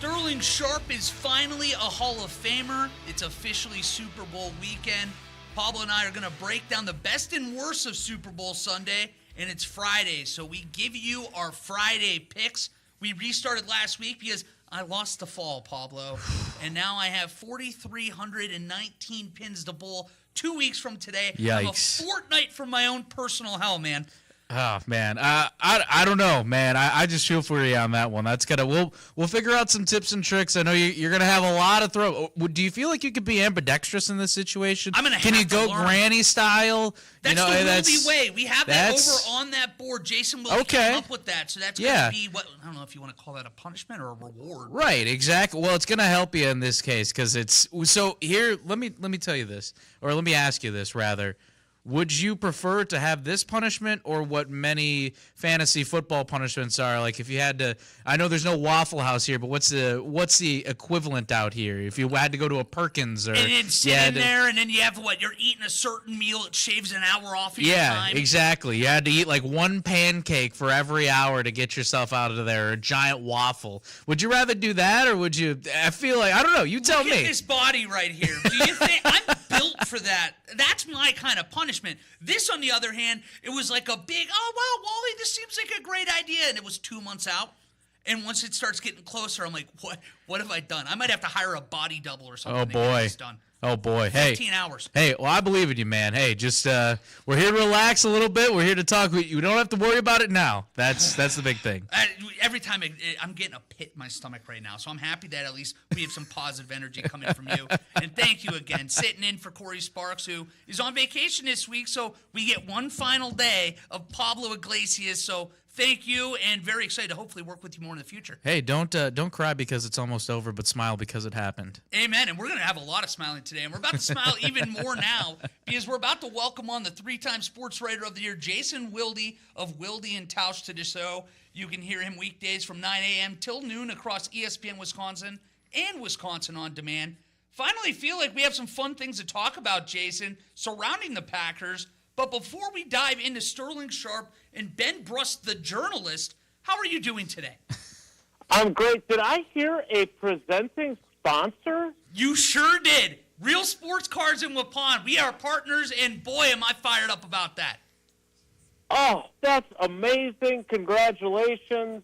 Sterling Sharpe is finally a Hall of Famer. It's officially Super Bowl weekend. Pablo and I are going to break down the best and worst of Super Bowl Sunday, and it's Friday, so we give you our Friday picks. We restarted last week because I lost the fall, Pablo, and now I have 4,319 pins to bowl 2 weeks from today. Yikes. I'm a fortnight from my own personal hell, man. Oh man, I don't know, man. I just feel for you on that one. That's gonna we'll figure out some tips and tricks. I know you're gonna have a lot of throw. Do you feel like you could be ambidextrous in this situation? I'm gonna. Can you go granny style? That's the Wilde way. We have that over on that board. Jason will come up with that, so that's gonna be what I don't know if you want to call that a punishment or a reward. Right, exactly. Well, it's gonna help you in this case because it's so. Here, let me tell you this, or let me ask you this rather. Would you prefer to have this punishment or what many fantasy football punishments are? Like if you had to, I know there's no Waffle House here, but what's the equivalent out here? If you had to go to a Perkins or and then sit in there, and then you have what you're eating a certain meal, it shaves an hour off of your time. Yeah, exactly. You had to eat like one pancake for every hour to get yourself out of there, or a giant waffle. Would you rather do that, or would you? I feel like I don't know. You tell me. Look at this body right here. Do you think I'm built for that? That's my kind of punishment. This, on the other hand, it was like a big, oh, wow, Wally, this seems like a great idea. And it was 2 months out. And once it starts getting closer, I'm like, what have I done? I might have to hire a body double or something. Oh, boy. Done. Oh, boy. 15 hours. Hey, well, I believe in you, man. Hey, just we're here to relax a little bit. We're here to talk. You don't have to worry about it now. That's the big thing. Every time I'm getting a pit in my stomach right now, so I'm happy that at least we have some positive energy coming from you. And thank you again, sitting in for Corey Sparks, who is on vacation this week, so we get one final day of Pablo Iglesias, so thank you, and very excited to hopefully work with you more in the future. Hey, don't cry because it's almost over, but smile because it happened. Amen, and we're going to have a lot of smiling today, and we're about to smile even more now because we're about to welcome on the three-time Sports Writer of the Year, Jason Wilde of Wilde and Tausch to the show. You can hear him weekdays from 9 a.m. till noon across ESPN Wisconsin and Wisconsin On Demand. Finally feel like we have some fun things to talk about, Jason, surrounding the Packers. But before we dive into Sterling Sharpe and Ben Brust, the journalist, how are you doing today? I'm great. Did I hear a presenting sponsor? You sure did. Real Sports Cards in Waupun. We are partners, and boy, am I fired up about that. Oh, that's amazing. Congratulations.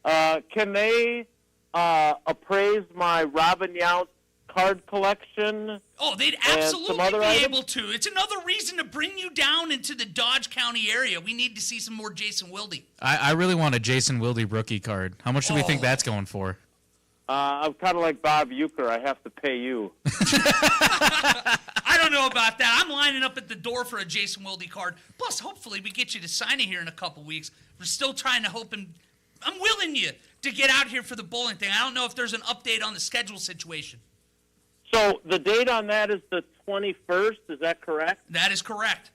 Can they appraise my Robin Yount card collection? Oh, they'd absolutely be able to. It's another reason to bring you down into the Dodge County area. We need to see some more Jason Wilde. I really want a Jason Wilde rookie card. How much do we think that's going for? I'm kind of like Bob Uecker. I have to pay you. I don't know about that. I'm lining up at the door for a Jason Wilde card. Plus, hopefully, we get you to sign it here in a couple weeks. We're still trying to hope, and I'm willing you to get out here for the bowling thing. I don't know if there's an update on the schedule situation. So the date on that is the 21st. Is that correct? That is correct.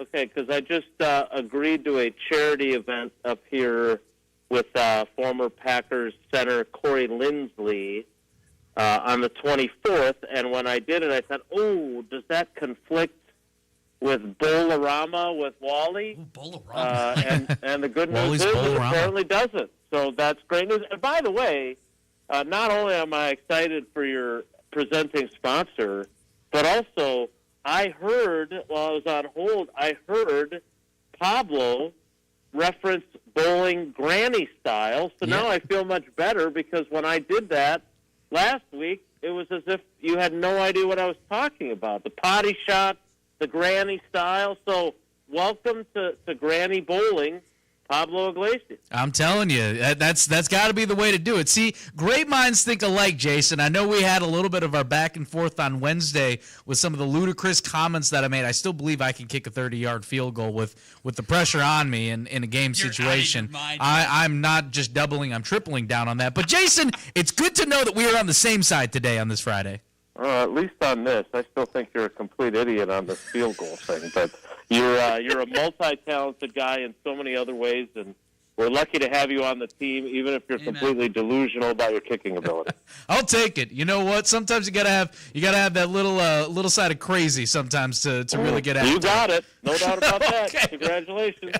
Okay, because I just agreed to a charity event up here with former Packers center Corey Linsley on the 24th. And when I did it, I thought, oh, does that conflict with Bowl-A-Rama with Wally? Ooh, Bowl-A-Rama. And the good news is it apparently doesn't. So that's great news. And by the way, not only am I excited for your presenting sponsor, but also I heard while I was on hold, I heard Pablo reference bowling granny style. So now I feel much better because when I did that last week, it was as if you had no idea what I was talking about. The potty shot, the granny style. So welcome to granny bowling, Pablo Iglesias. I'm telling you, that's got to be the way to do it. See, great minds think alike, Jason. I know we had a little bit of our back and forth on Wednesday with some of the ludicrous comments that I made. I still believe I can kick a 30-yard field goal with the pressure on me in a game situation. I'm not just doubling, I'm tripling down on that. But, Jason, it's good to know that we are on the same side today on this Friday. At least on this. I still think you're a complete idiot on this field goal thing, but you're a multi-talented guy in so many other ways, and we're lucky to have you on the team, even if you're completely delusional about your kicking ability. I'll take it. You know what? Sometimes you gotta have that little side of crazy sometimes to really get after. You got it. No doubt about that. Congratulations.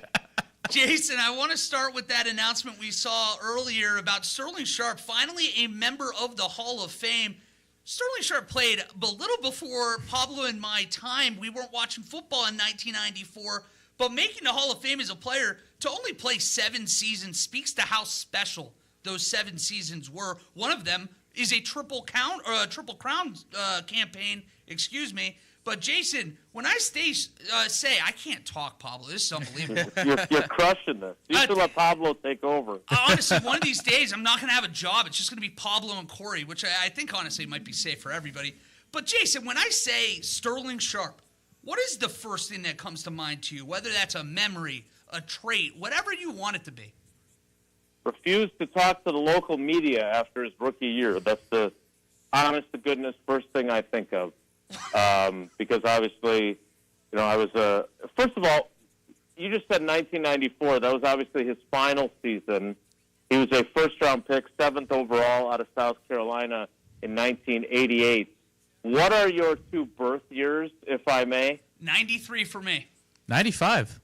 Jason, I want to start with that announcement we saw earlier about Sterling Sharpe, finally a member of the Hall of Fame. Sterling Sharpe played a little before Pablo and my time. We weren't watching football in 1994, but making the Hall of Fame as a player to only play 7 seasons speaks to how special those 7 seasons were. One of them is a triple crown campaign. Excuse me. But Jason, when I say I can't talk, Pablo. This is unbelievable. You're crushing this. You should let Pablo take over. Honestly, one of these days, I'm not going to have a job. It's just going to be Pablo and Corey, which I think honestly might be safe for everybody. But Jason, when I say Sterling Sharpe, what is the first thing that comes to mind to you? Whether that's a memory, a trait, whatever you want it to be. Refused to talk to the local media after his rookie year. That's the honest to goodness first thing I think of. Because obviously, I was first of all, you just said 1994. That was obviously his final season. He was a first-round pick, 7th overall out of South Carolina in 1988. What are your 2 birth years, if I may? 93 for me. 95.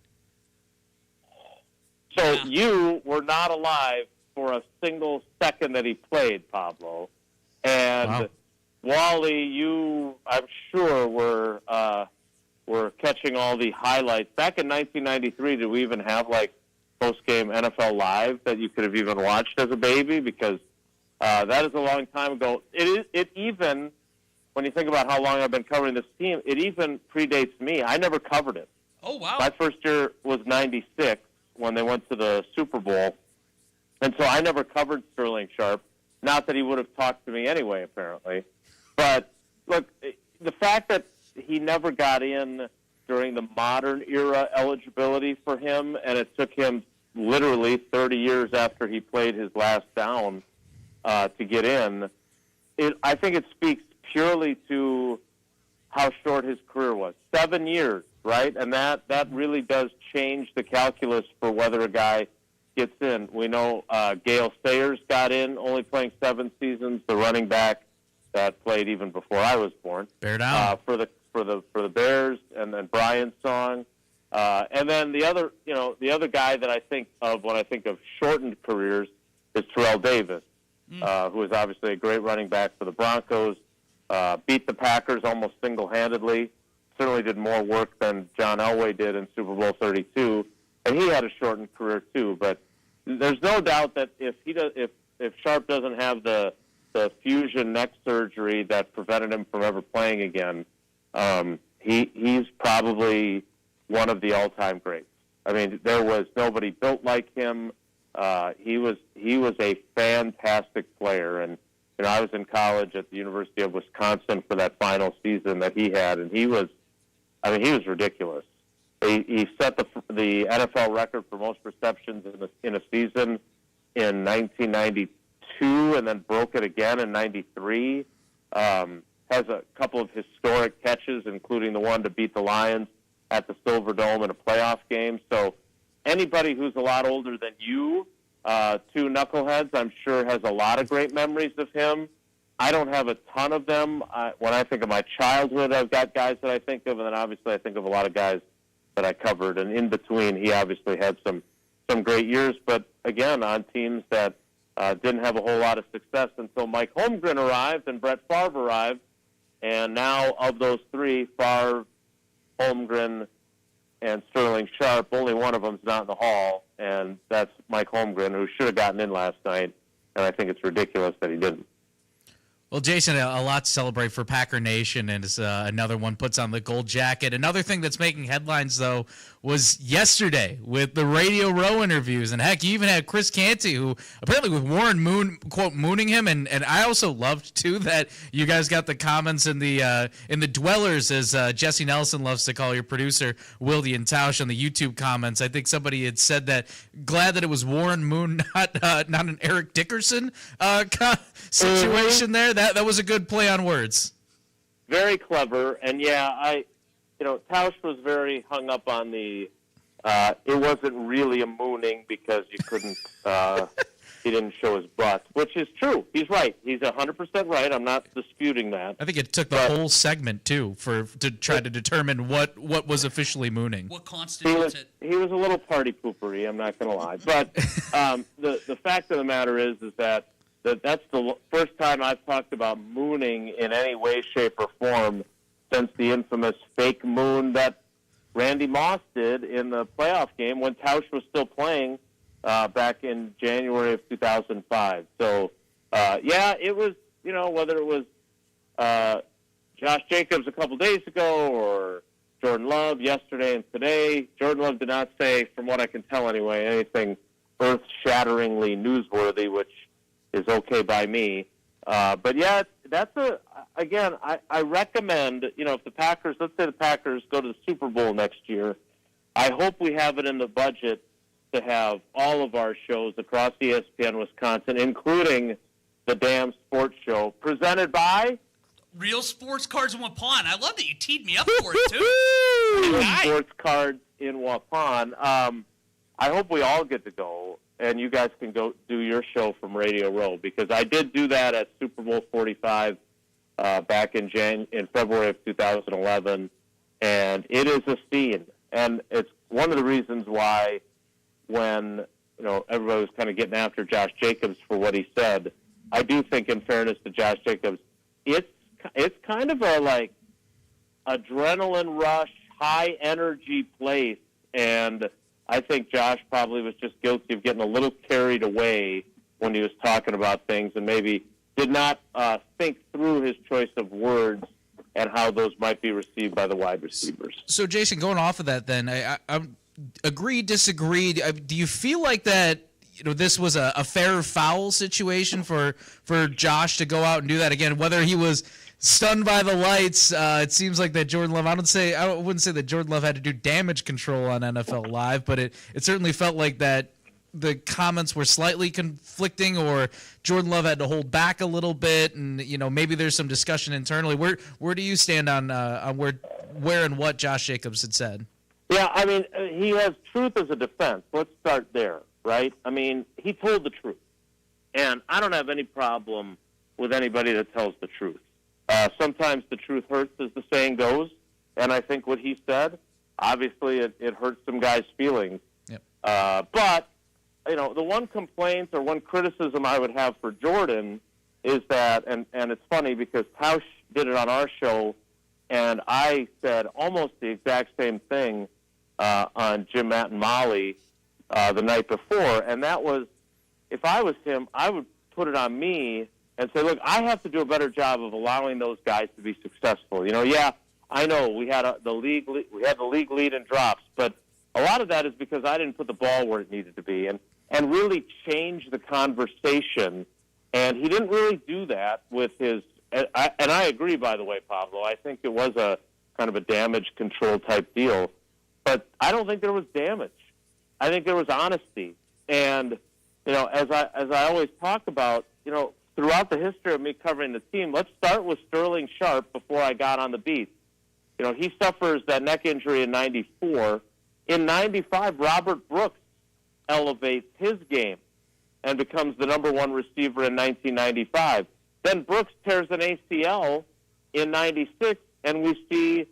So you were not alive for a single second that he played, Pablo. And wow. Wally, you, I'm sure, were catching all the highlights. Back in 1993, did we even have, post-game NFL Live that you could have even watched as a baby? Because that is a long time ago. It even, when you think about how long I've been covering this team, it even predates me. I never covered it. Oh, wow. My first year was 96 when they went to the Super Bowl. And so I never covered Sterling Sharpe. Not that he would have talked to me anyway, apparently. But, look, the fact that he never got in during the modern era eligibility for him, and it took him literally 30 years after he played his last down to get in, I think it speaks purely to how short his career was. 7 years, right? And that really does change the calculus for whether a guy gets in. We know Gale Sayers got in, only playing 7 seasons, the running back that played even before I was born. Bear down. For the Bears, and then Brian's song. And then the other guy that I think of when I think of shortened careers is Terrell Davis, who is obviously a great running back for the Broncos, beat the Packers almost single-handedly, certainly did more work than John Elway did in Super Bowl 32, and he had a shortened career too. But there's no doubt that if Sharpe doesn't have the fusion neck surgery that prevented him from ever playing again, he's probably one of the all-time greats. I mean, there was nobody built like him. He was a fantastic player, and I was in college at the University of Wisconsin for that final season that he had, and he was ridiculous. He set the NFL record for most receptions in a season in 1992, and then broke it again in 93. Has a couple of historic catches, including the one to beat the Lions at the Silver Dome in a playoff game. So anybody who's a lot older than you, 2 knuckleheads, I'm sure has a lot of great memories of him. I don't have a ton of them. When I think of my childhood, I've got guys that I think of, and then obviously I think of a lot of guys that I covered. And in between, he obviously had some great years, but again, on teams that didn't have a whole lot of success until Mike Holmgren arrived and Brett Favre arrived. And now, of those 3, Favre, Holmgren, and Sterling Sharpe, only one of them's not in the Hall, and that's Mike Holmgren, who should have gotten in last night, and I think it's ridiculous that he didn't. Well, Jason, a lot to celebrate for Packer Nation, and it's another one puts on the gold jacket. Another thing that's making headlines, though, was yesterday with the Radio Row interviews. And, heck, you even had Chris Canty, who apparently with Warren Moon, quote, mooning him. And I also loved, too, that you guys got the comments in the dwellers, as Jesse Nelson loves to call your producer, Wilde and Tausch, on the YouTube comments. I think somebody had said that, glad that it was Warren Moon, not an Eric Dickerson situation there. That was a good play on words. Very clever. And, yeah, Tausch was very hung up on the it wasn't really a mooning because you couldn't he didn't show his butt, which is true. He's right. He's 100% right. I'm not disputing that. I think it took the whole segment too to try to determine what was officially mooning. What constitutes it? He was a little party poopery. I'm not going to lie, but the fact of the matter is that that's the first time I've talked about mooning in any way, shape, or form since the infamous fake moon that Randy Moss did in the playoff game when Tausch was still playing back in January of 2005. So, it was, whether it was Josh Jacobs a couple days ago or Jordan Love yesterday and today. Jordan Love did not say, from what I can tell anyway, anything earth-shatteringly newsworthy, which is okay by me. But, yeah, I recommend, if the Packers, let's say the Packers go to the Super Bowl next year, I hope we have it in the budget to have all of our shows across ESPN Wisconsin, including the Damn Sports Show, presented by Real Sports Cards in Waupun. I love that you teed me up for it, too. Real Sports Cards in Waupun. I hope we all get to go, and you guys can go do your show from Radio Row, because I did do that at Super Bowl 45 back in February of 2011, and it is a scene. And it's one of the reasons why when everybody was kind of getting after Josh Jacobs for what he said, I do think, in fairness to Josh Jacobs, it's kind of a adrenaline rush, high energy place, and I think Josh probably was just guilty of getting a little carried away when he was talking about things and maybe did not think through his choice of words and how those might be received by the wide receivers. So, Jason, going off of that then, I agree, disagree. Do you feel like that this was a fair foul situation for Josh to go out and do that again? Whether he was stunned by the lights, it seems like that Jordan Love, I wouldn't say that Jordan Love had to do damage control on NFL Live, but it certainly felt like that the comments were slightly conflicting, or Jordan Love had to hold back a little bit, and maybe there's some discussion internally. Where do you stand on where and what Josh Jacobs had said? Yeah, I mean, he has truth as a defense. Let's start there, right? I mean, he told the truth, and I don't have any problem with anybody that tells the truth. Sometimes the truth hurts, as the saying goes, and I think what he said, obviously, it hurts some guys' feelings. Yep. But the one complaint or one criticism I would have for Jordan is that, and it's funny because Tausch did it on our show, and I said almost the exact same thing on Jim, Matt, and Molly the night before, and that was, if I was him, I would put it on me and say, look, I have to do a better job of allowing those guys to be successful. Yeah, I know we had the league lead in drops, but a lot of that is because I didn't put the ball where it needed to be and really change the conversation. And he didn't really do that with his. And I agree, by the way, Pablo. I think it was a kind of a damage control type deal, but I don't think there was damage. I think there was honesty. And as I always talk about, throughout the history of me covering the team, let's start with Sterling Sharpe before I got on the beat. He suffers that neck injury in '94. In '95, Robert Brooks elevates his game and becomes the number one receiver in 1995. Then Brooks tears an ACL in '96, and we see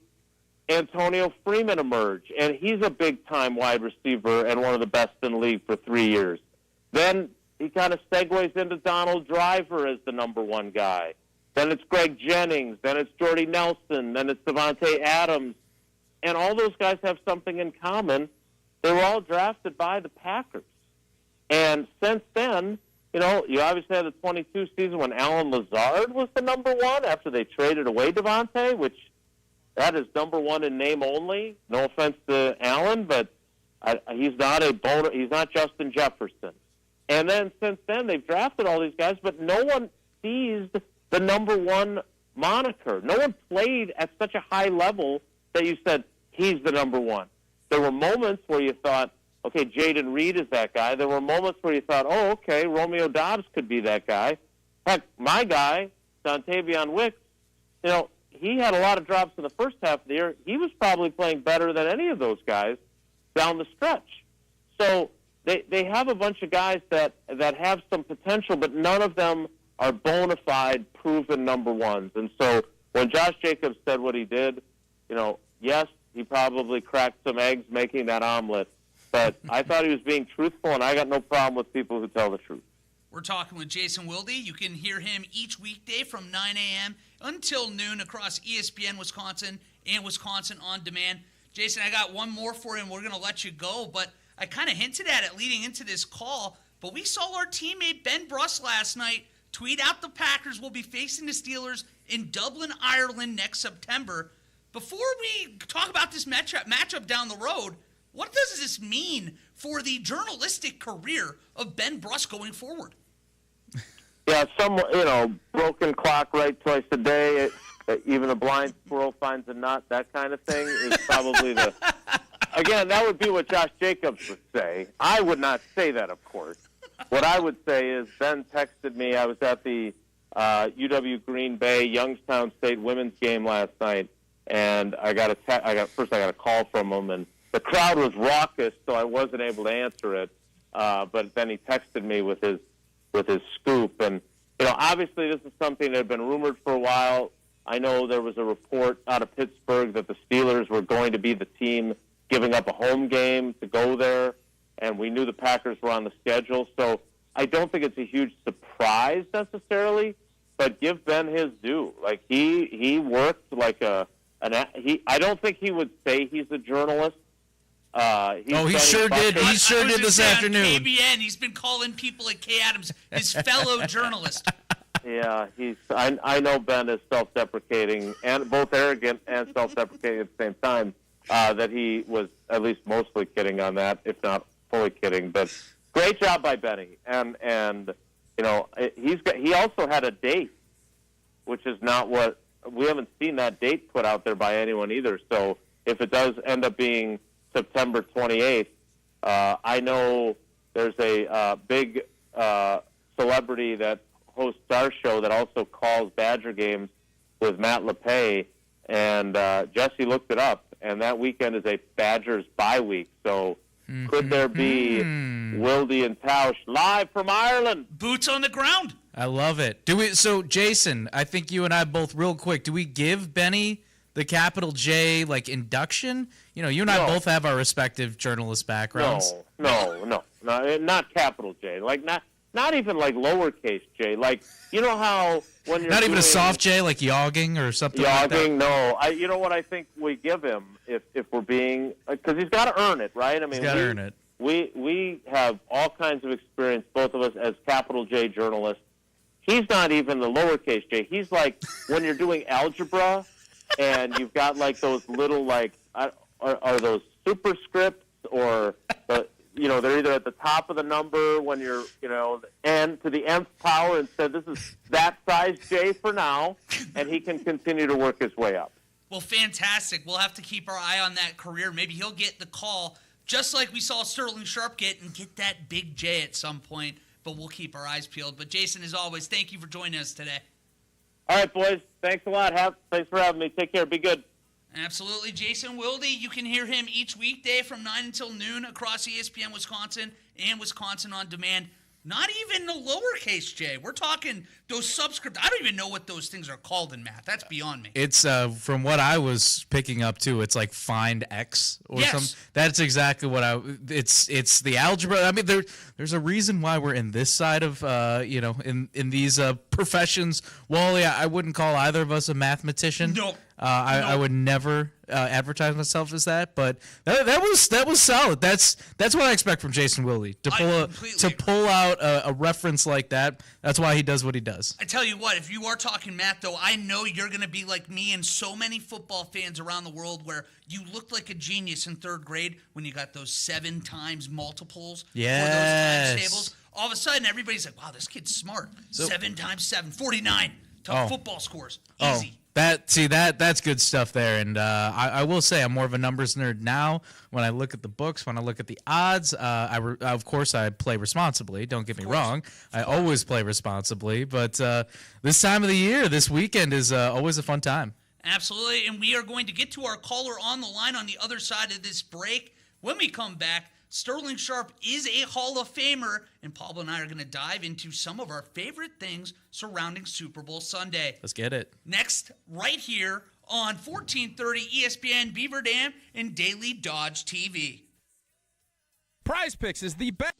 Antonio Freeman emerge, and he's a big-time wide receiver and one of the best in the league for 3 years. Then he kind of segues into Donald Driver as the number one guy. Then it's Greg Jennings. Then it's Jordy Nelson. Then it's Devontae Adams. And all those guys have something in common. They were all drafted by the Packers. And since then, you obviously had the 22 season when Alan Lazard was the number one after they traded away Devontae, which that is number one in name only. No offense to Alan, but he's not Justin Jefferson. And then since then, they've drafted all these guys, but no one seized the number one moniker. No one played at such a high level that you said, he's the number one. There were moments where you thought, okay, Jaden Reed is that guy. There were moments where you thought, oh, okay, Romeo Doubs could be that guy. Heck, my guy, Dontavion Wicks, he had a lot of drops in the first half of the year. He was probably playing better than any of those guys down the stretch. So they have a bunch of guys that have some potential, but none of them are bona fide, proven number ones. And so when Josh Jacobs said what he did, yes, he probably cracked some eggs making that omelet, but I thought he was being truthful, and I got no problem with people who tell the truth. We're talking with Jason Wilde. You can hear him each weekday from 9 a.m. until noon across ESPN Wisconsin and Wisconsin On Demand. Jason, I got one more for you, and we're going to let you go, but I kind of hinted at it leading into this call, but we saw our teammate Ben Bruss last night tweet out the Packers will be facing the Steelers in Dublin, Ireland next September. Before we talk about this matchup down the road, what does this mean for the journalistic career of Ben Bruss going forward? Yeah, broken clock right twice a day, even a blind squirrel finds a nut, that kind of thing is probably the... Again, that would be what Josh Jacobs would say. I would not say that, of course. What I would say is Ben texted me. I was at the UW Green Bay Youngstown State women's game last night, and I got a call from him, and the crowd was raucous, so I wasn't able to answer it. But then he texted me with his scoop, and obviously this is something that had been rumored for a while. I know there was a report out of Pittsburgh that the Steelers were going to be the team giving up a home game to go there, and we knew the Packers were on the schedule. So I don't think it's a huge surprise necessarily, but give Ben his due. Like he worked like I don't think he would say he's a journalist. He sure did. He sure did this afternoon. On KBN, he's been calling people at K Adams his fellow journalist. Yeah, I know Ben is self-deprecating and both arrogant and self-deprecating at the same time. That he was at least mostly kidding on that, if not fully kidding. But great job by Benny, and he also had a date, which is not what we haven't seen that date put out there by anyone either. So if it does end up being September 28th, I know there's a big celebrity that hosts our show that also calls Badger games with Matt LePay, and Jesse looked it up, and that weekend is a Badgers bye week. So could there be Wilde and Tausch live from Ireland? Boots on the ground. I love it. So, Jason, I think you and I both real quick, do we give Benny the capital J induction? You and I both have our respective journalist backgrounds. No, not capital J. Like not even like lowercase j. Like how when you're not even a soft J, like yogging or something like that? Yogging, no. You know what I think we give him if we're being, because he's got to earn it, right? I mean, he's got to earn it. We have all kinds of experience, both of us, as capital J journalists. He's not even the lowercase j. He's like when you're doing algebra and you've got like those little are those superscripts or they're either at the top of the number when you're, n to the nth power, and said this is that size J for now, and he can continue to work his way up. Well, fantastic. We'll have to keep our eye on that career. Maybe he'll get the call, just like we saw Sterling Sharpe get that big J at some point, but we'll keep our eyes peeled. But Jason, as always, thank you for joining us today. All right, boys. Thanks a lot. Thanks for having me. Take care. Be good. Absolutely. Jason Wilde, you can hear him each weekday from 9 until noon across ESPN Wisconsin and Wisconsin On Demand. Not even the lowercase j. We're talking those subscript. I don't even know what those things are called in math. That's beyond me. It's from what I was picking up too. It's like find x or something. That's exactly what It's the algebra. I mean, there's a reason why we're in this side of in these professions. Wally, I wouldn't call either of us a mathematician. No. I would never advertise myself as that, but that was solid. That's what I expect from Jason Wilde to pull out a reference like that. That's why he does what he does. I tell you what, if you are talking math, though, I know you're going to be like me and so many football fans around the world where you looked like a genius in third grade when you got those 7 times multiples for those times tables. All of a sudden, everybody's like, wow, this kid's smart. 7 times 7, 49. Tough football scores. Easy. That's good stuff there, and I will say I'm more of a numbers nerd now. When I look at the books, when I look at the odds, of course I play responsibly. Don't get me wrong, I always play responsibly. But this time of the year, this weekend is always a fun time. Absolutely, and we are going to get to our caller on the line on the other side of this break. When we come back, Sterling Sharpe is a Hall of Famer, and Pablo and I are going to dive into some of our favorite things surrounding Super Bowl Sunday. Let's get it. Next, right here on 1430 ESPN, Beaver Dam, and Daily Dodge TV. Prize Picks is the best.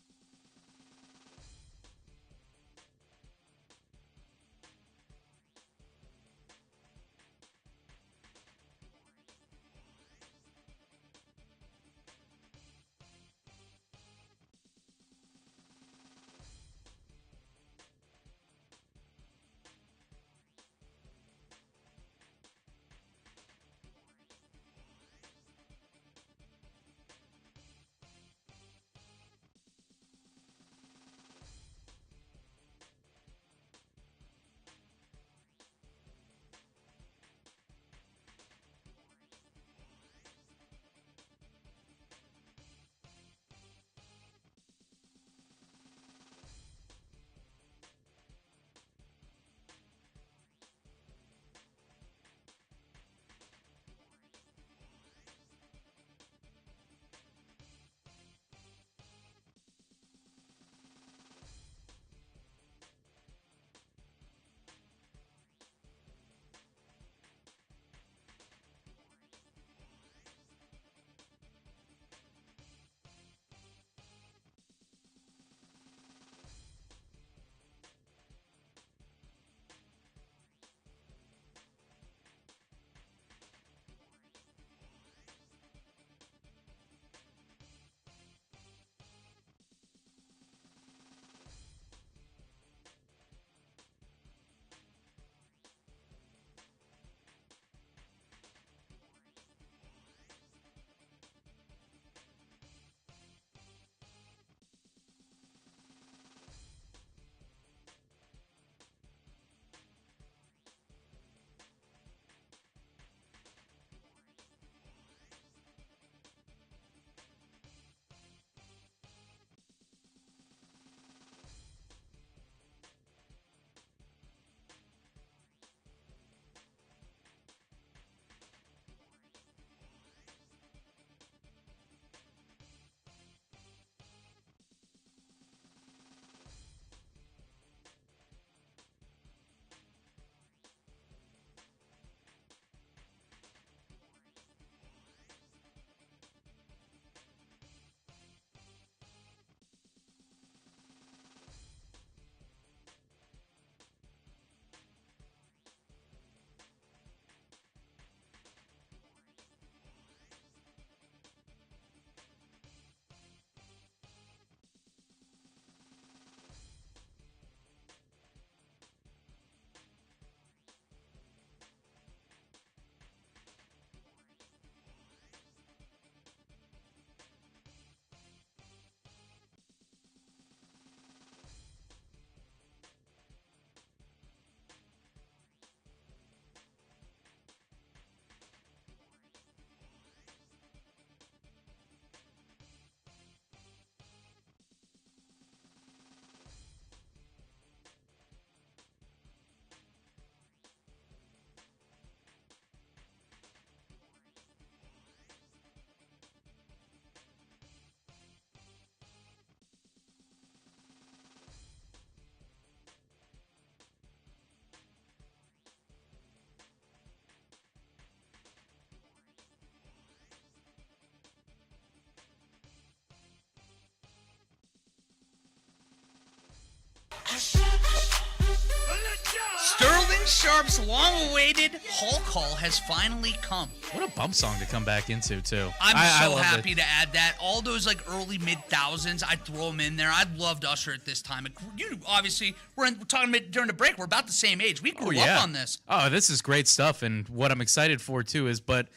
Sterling Sharpe's long-awaited Hall call has finally come. What a bump song to come back into, too. I'm so love happy it. to add that. All those like early mid-thousands, I'd throw them in there. I'd love to usher at this time. You obviously, we're talking about during the break. We're about the same age. We grew up on this. Oh, this is great stuff, and what I'm excited for too is, but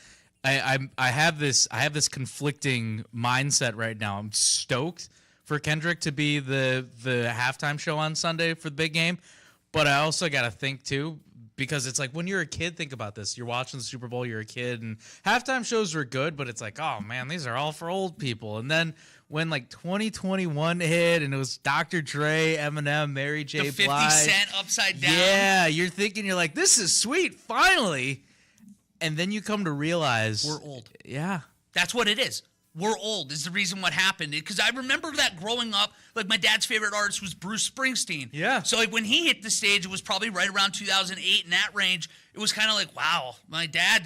I have this conflicting mindset right now. I'm stoked for Kendrick to be the halftime show on Sunday for the big game, but I also got to think too, because it's like when you're a kid, think about this. You're watching the Super Bowl, you're a kid, and halftime shows were good, but it's like, oh man, these are all for old people. And then when like 2021 hit and it was Dr. Dre, Eminem, Mary J. The 50 Blige, Cent Upside Down. yeah, you're thinking, you're like, this is sweet, finally. And then you come to realize We're old. Yeah. That's what it is. we're old is the reason what happened. Because I remember that growing up, like my dad's favorite artist was Bruce Springsteen. Yeah. So like when he hit the stage, it was probably right around 2008 in that range. It was kind of like, wow, my dad,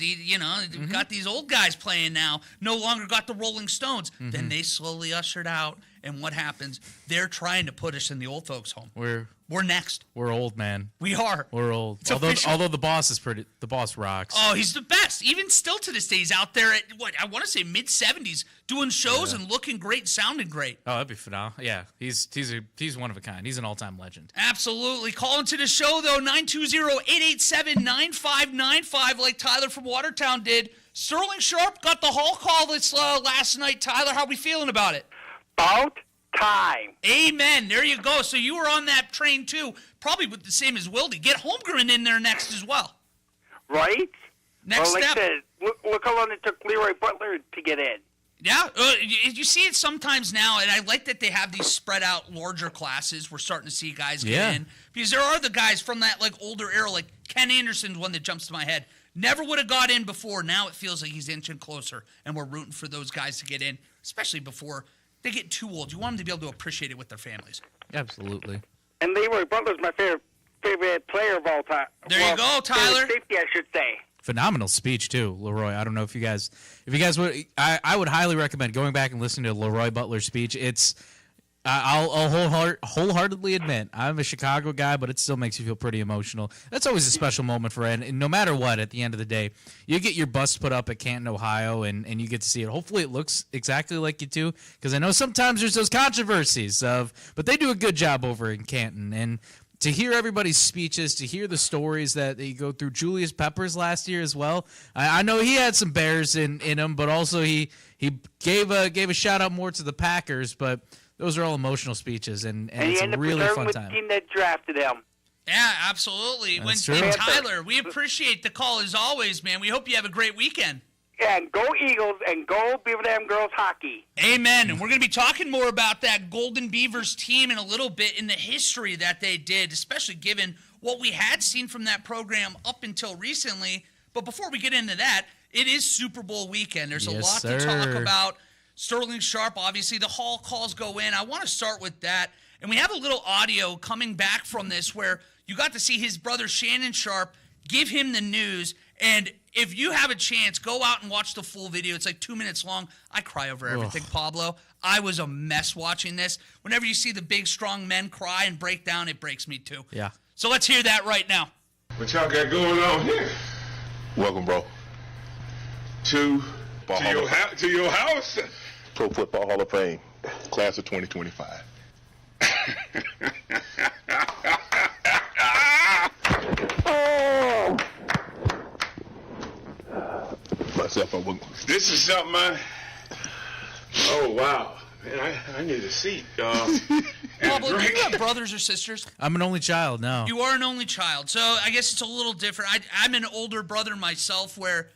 got these old guys playing now. No longer got the Rolling Stones. Then they slowly ushered out. And what happens? They're trying to put us in the old folks' home. We're next. We're old, man. We are. We're old. It's Although the boss rocks. Oh, he's the best. Even still to this day, he's out there at, I want to say mid-70s, doing shows and looking great, sounding great. Oh, that'd be phenomenal. Yeah, he's one of a kind. He's an all-time legend. Absolutely. Call into the show, though, 920-887-9595, like Tyler from Watertown did. Sterling Sharpe got the Hall call this last night. Tyler, how we feeling about it? About time. Amen. There you go. So you were on that train, too, probably with the same as Wilde. Get Holmgren in there next as well. Right? Next like step. I said, look how long it took Leroy Butler to get in. Yeah, you see it sometimes now, and I like that they have these spread out larger classes. We're starting to see guys get in. Because there are the guys from that like older era, like Ken Anderson's one that jumps to my head. Never would have got in before. Now it feels like he's inching closer, and we're rooting for those guys to get in, especially before they get too old. You want them to be able to appreciate it with their families. Absolutely. And Leroy Butler's my favorite player of all time. There you go, Tyler. Favorite safety, I should say. Phenomenal speech too, Leroy. I don't know if you guys would. I would highly recommend going back and listening to Leroy Butler's speech. I'll wholeheartedly admit I'm a Chicago guy, but it still makes you feel pretty emotional. That's always a special moment for Ed. And no matter what, at the end of the day, you get your bust put up at Canton, Ohio, and you get to see it. Hopefully it looks exactly like you do, because I know sometimes there's those controversies but they do a good job over in Canton. And to hear everybody's speeches, to hear the stories that you go through, Julius Peppers last year as well. I know he had some Bears in him, but also he gave a shout out more to the Packers. But those are all emotional speeches, and it's a really fun time. The team that drafted him. Yeah, absolutely. That's true. And Tyler, we appreciate the call as always, man. We hope you have a great weekend. And go Eagles and go Beaver Dam girls hockey. Amen. And we're going to be talking more about that Golden Beavers team in a little bit, in the history that they did, especially given what we had seen from that program up until recently. But before we get into that, it is Super Bowl weekend. There's a lot to talk about. Sterling Sharpe, obviously, the Hall calls go in. I want to start with that. And we have a little audio coming back from this where you got to see his brother Shannon Sharpe give him the news. And if you have a chance, go out and watch the full video. It's like 2 minutes long. I cry over everything, Pablo. I was a mess watching this. Whenever you see the big, strong men cry and break down, it breaks me too. Yeah. So let's hear that right now. What y'all got going on here? Welcome, bro. To your house? Pro Football Hall of Fame, class of 2025. Myself, I wouldn't. This is something oh, wow. Man, I need a seat. Pablo, do you have brothers or sisters? I'm an only child, no. You are an only child, so I guess it's a little different. I'm an older brother myself where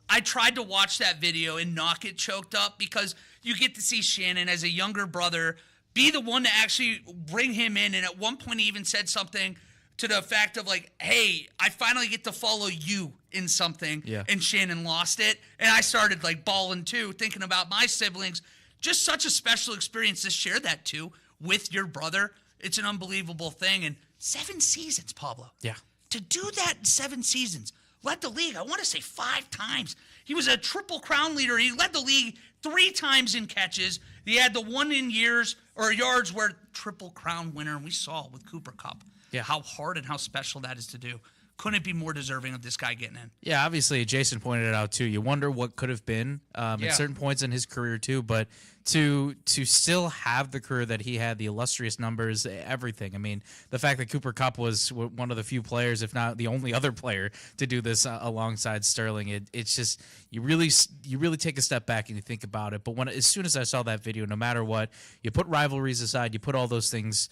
I tried to watch that video and not get choked up because you get to see Shannon as a younger brother be the one to actually bring him in. And at one point he even said something to the fact of like, hey, I finally get to follow you in something. Yeah. And Shannon lost it. And I started like bawling too, thinking about my siblings. Just such a special experience to share that too with your brother. It's an unbelievable thing. And 7 seasons, Pablo. Yeah. To do that in 7 seasons, led the league, I want to say 5 times. He was a Triple Crown leader. He led the league 3 times in catches. He had the one in yards where Triple Crown winner, and we saw it with Cooper Kupp. Yeah. How hard and how special that is to do. Couldn't be more deserving of this guy getting in. Yeah, obviously, Jason pointed it out too. You wonder what could have been at certain points in his career too, but to still have the career that he had, the illustrious numbers, everything. I mean, the fact that Cooper Kupp was one of the few players, if not the only other player, to do this alongside Sterling, it's just you really take a step back and you think about it. But as soon as I saw that video, no matter what, you put rivalries aside, you put all those things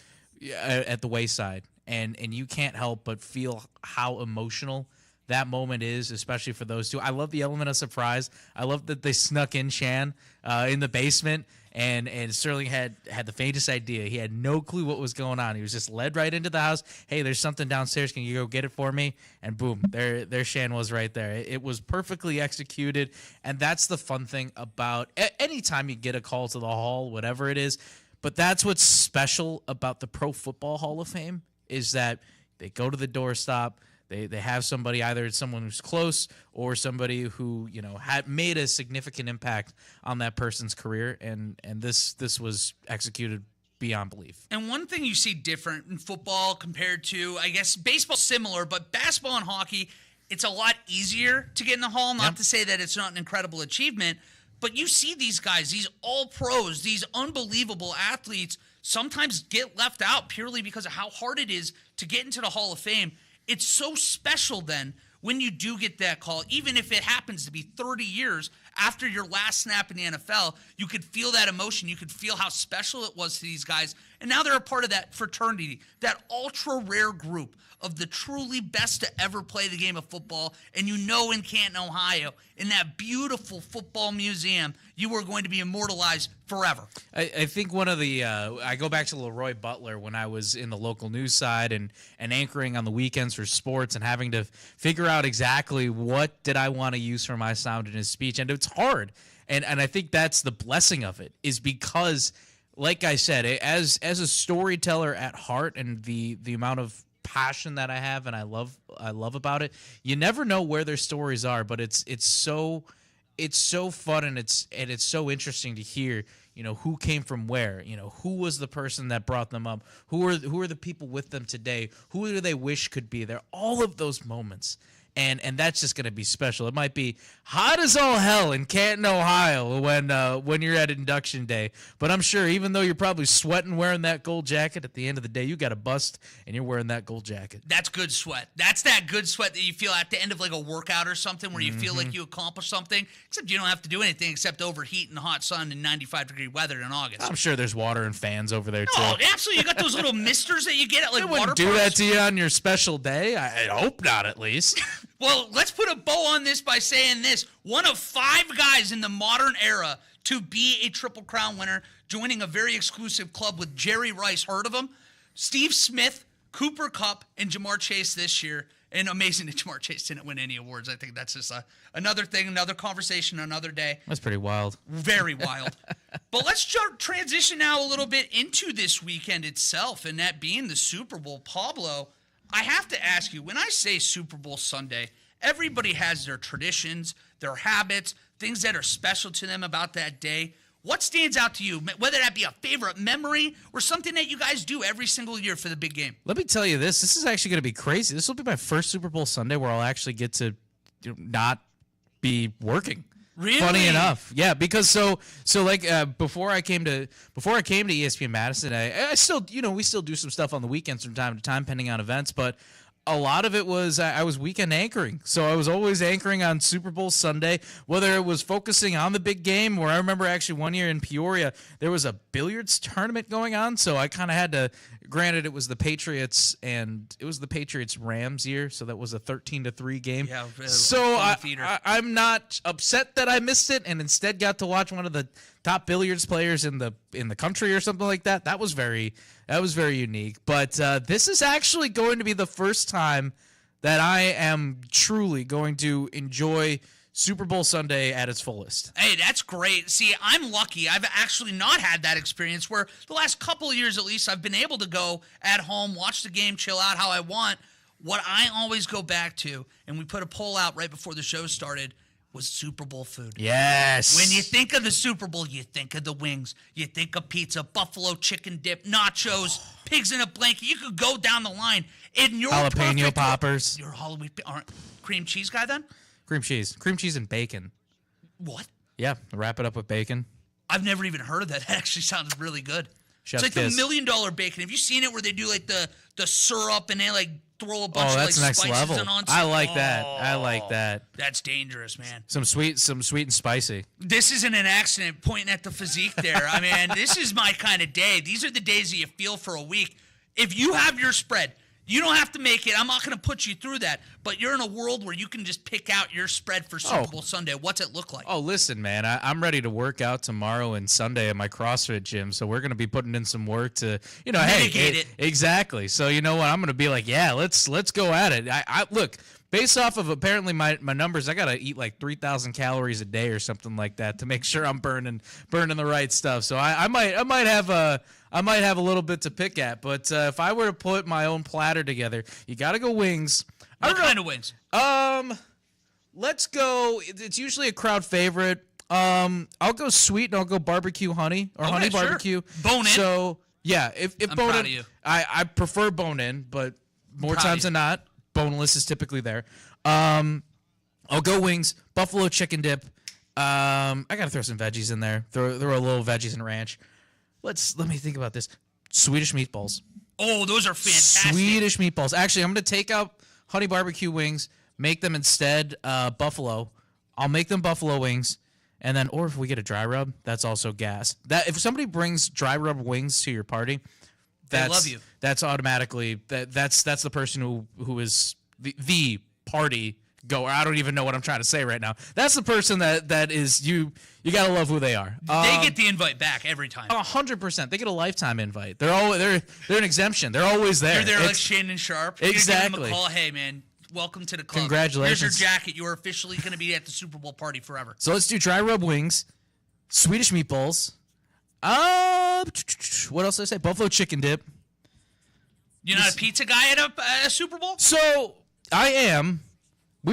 at the wayside. And you can't help but feel how emotional that moment is, especially for those two. I love the element of surprise. I love that they snuck in Shan in the basement, and Sterling had the faintest idea. He had no clue what was going on. He was just led right into the house. Hey, there's something downstairs. Can you go get it for me? And boom, there Shan was right there. It was perfectly executed, and that's the fun thing about anytime you get a call to the hall, whatever it is. But that's what's special about the Pro Football Hall of Fame is that they go to the doorstop. They have somebody, either it's someone who's close or somebody who had made a significant impact on that person's career, and this was executed beyond belief. And one thing you see different in football compared to, I guess, baseball similar, but basketball and hockey, it's a lot easier to get in the hall. Not to say that it's not an incredible achievement, but you see these guys, these all-pros, these unbelievable athletes sometimes get left out purely because of how hard it is to get into the Hall of Fame. It's so special then when you do get that call, even if it happens to be 30 years after your last snap in the NFL, you could feel that emotion. You could feel how special it was to these guys. And now they're a part of that fraternity, that ultra-rare group of the truly best to ever play the game of football. And in Canton, Ohio, in that beautiful football museum, you are going to be immortalized forever. I think one of the I go back to Leroy Butler when I was in the local news side and anchoring on the weekends for sports and having to figure out exactly what did I want to use for my sound in his speech. And it's hard. And I think that's the blessing of it, is because, like I said, as a storyteller at heart, and the amount of passion that I have and I love about it, you never know where their stories are, but it's so fun, and it's so interesting to hear, who came from where, who was the person that brought them up, who are the people with them today, who do they wish could be there, all of those moments. And that's just going to be special. It might be hot as all hell in Canton, Ohio when you're at induction day. But I'm sure even though you're probably sweating wearing that gold jacket, at the end of the day, you got a bust and you're wearing that gold jacket. That's good sweat. That's that good sweat that you feel at the end of like a workout or something where you feel like you accomplished something, except you don't have to do anything except overheat in the hot sun in 95-degree weather in August. I'm sure there's water and fans over there, too. Oh, absolutely. You got those little misters that you get at like they water wouldn't do parks. that to you on your special day. I hope not, at least. Well, let's put a bow on this by saying this. One of 5 guys in the modern era to be a Triple Crown winner, joining a very exclusive club with Jerry Rice. Heard of him? Steve Smith, Cooper Kupp, and Jamar Chase this year. And amazing that Jamar Chase didn't win any awards. I think that's just another thing, another conversation, another day. That's pretty wild. Very wild. But let's transition now a little bit into this weekend itself, and that being the Super Bowl. Pablo, I have to ask you, when I say Super Bowl Sunday, everybody has their traditions, their habits, things that are special to them about that day. What stands out to you, whether that be a favorite memory or something that you guys do every single year for the big game? Let me tell you this. This is actually going to be crazy. This will be my first Super Bowl Sunday where I'll actually get to not be working. Really? Funny enough, yeah. Because so like before I came to ESPN Madison, I still we still do some stuff on the weekends from time to time, depending on events, but a lot of it was I was weekend anchoring. So I was always anchoring on Super Bowl Sunday, whether it was focusing on the big game, or I remember actually one year in Peoria, there was a billiards tournament going on. So I kind of had to, granted it was the Patriots Rams year. So that was a 13-3 game. Yeah, so I'm not upset that I missed it and instead got to watch one of the top billiards players in the country or something like that. That was very unique. But this is actually going to be the first time that I am truly going to enjoy Super Bowl Sunday at its fullest. Hey, that's great. See, I'm lucky. I've actually not had that experience where the last couple of years at least I've been able to go at home, watch the game, chill out how I want. What I always go back to, and we put a poll out right before the show started, was Super Bowl food. Yes. When you think of the Super Bowl, you think of the wings. You think of pizza, buffalo chicken dip, nachos, pigs in a blanket. You could go down the line. In your jalapeno poppers. You're a Halloween cream cheese guy then? Cream cheese and bacon. What? Yeah, wrap it up with bacon. I've never even heard of that. That actually sounds really good. Chef's it's like kiss. the $1 million bacon. Have you seen it where they do like the syrup and they like throw a bunch of like that's next spices level. in on? I like that. I like that. That's dangerous, man. Some sweet and spicy. This isn't an accident pointing at the physique there. I mean, this is my kind of day. These are the days that you feel for a week. If you have your spread, You don't have to make it. I'm not going to put you through that. But you're in a world where you can just pick out your spread for Super Bowl Sunday. What's it look like? Oh, listen, man. I'm ready to work out tomorrow and Sunday at my CrossFit gym. So we're going to be putting in some work to, mitigate it. Exactly. So you know what? I'm going to be like, yeah, let's go at it. I look, based off of apparently my numbers, I got to eat like 3,000 calories a day or something like that to make sure I'm burning the right stuff. So I might have a little bit to pick at, but if I were to put my own platter together, you got to go wings. What kind of wings? Let's go. It's usually a crowd favorite. I'll go sweet and I'll go barbecue honey or honey sure. barbecue. Bone in. So yeah, if I'm bone proud in, of you. I prefer bone in, but more Proud times of you. than not, boneless is typically there. I'll go wings, buffalo chicken dip. I gotta throw some veggies in there. Throw a little veggies and ranch. Let me think about this. Swedish meatballs. Oh, those are fantastic. Swedish meatballs. Actually, I'm gonna take out honey barbecue wings, make them instead buffalo. I'll make them buffalo wings, and then or if we get a dry rub, that's also gas. That if somebody brings dry rub wings to your party, They love you. That's automatically that's the person who is the party goer. I don't even know what I'm trying to say right now. That's the person that is you gotta love who they are. They get the invite back every time. 100%. They get a lifetime invite. They're an exemption. They're always there. You're there like Shannon Sharpe. You give Exactly. them a call. Hey, man, welcome to the club. Congratulations. Here's your jacket. You are officially going to be at the Super Bowl party forever. So let's do dry rub wings, Swedish meatballs. What else did I say? Buffalo chicken dip. You're not a pizza guy at a Super Bowl? So I am.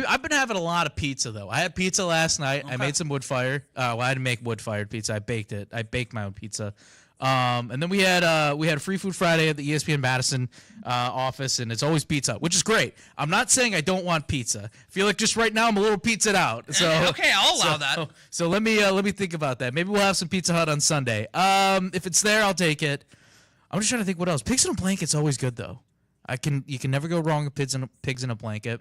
I've been having a lot of pizza though. I had pizza last night. I made some wood fire. Well, I didn't make wood fired pizza. I baked it. I baked my own pizza. And then we had Free Food Friday at the ESPN Madison office, and it's always pizza, which is great. I'm not saying I don't want pizza. I feel like just right now I'm a little pizzaed out. So okay, I'll allow that. So let me think about that. Maybe we'll have some Pizza Hut on Sunday. If it's there, I'll take it. I'm just trying to think what else. Pigs in a blanket's always good though. You can never go wrong with pigs in a blanket.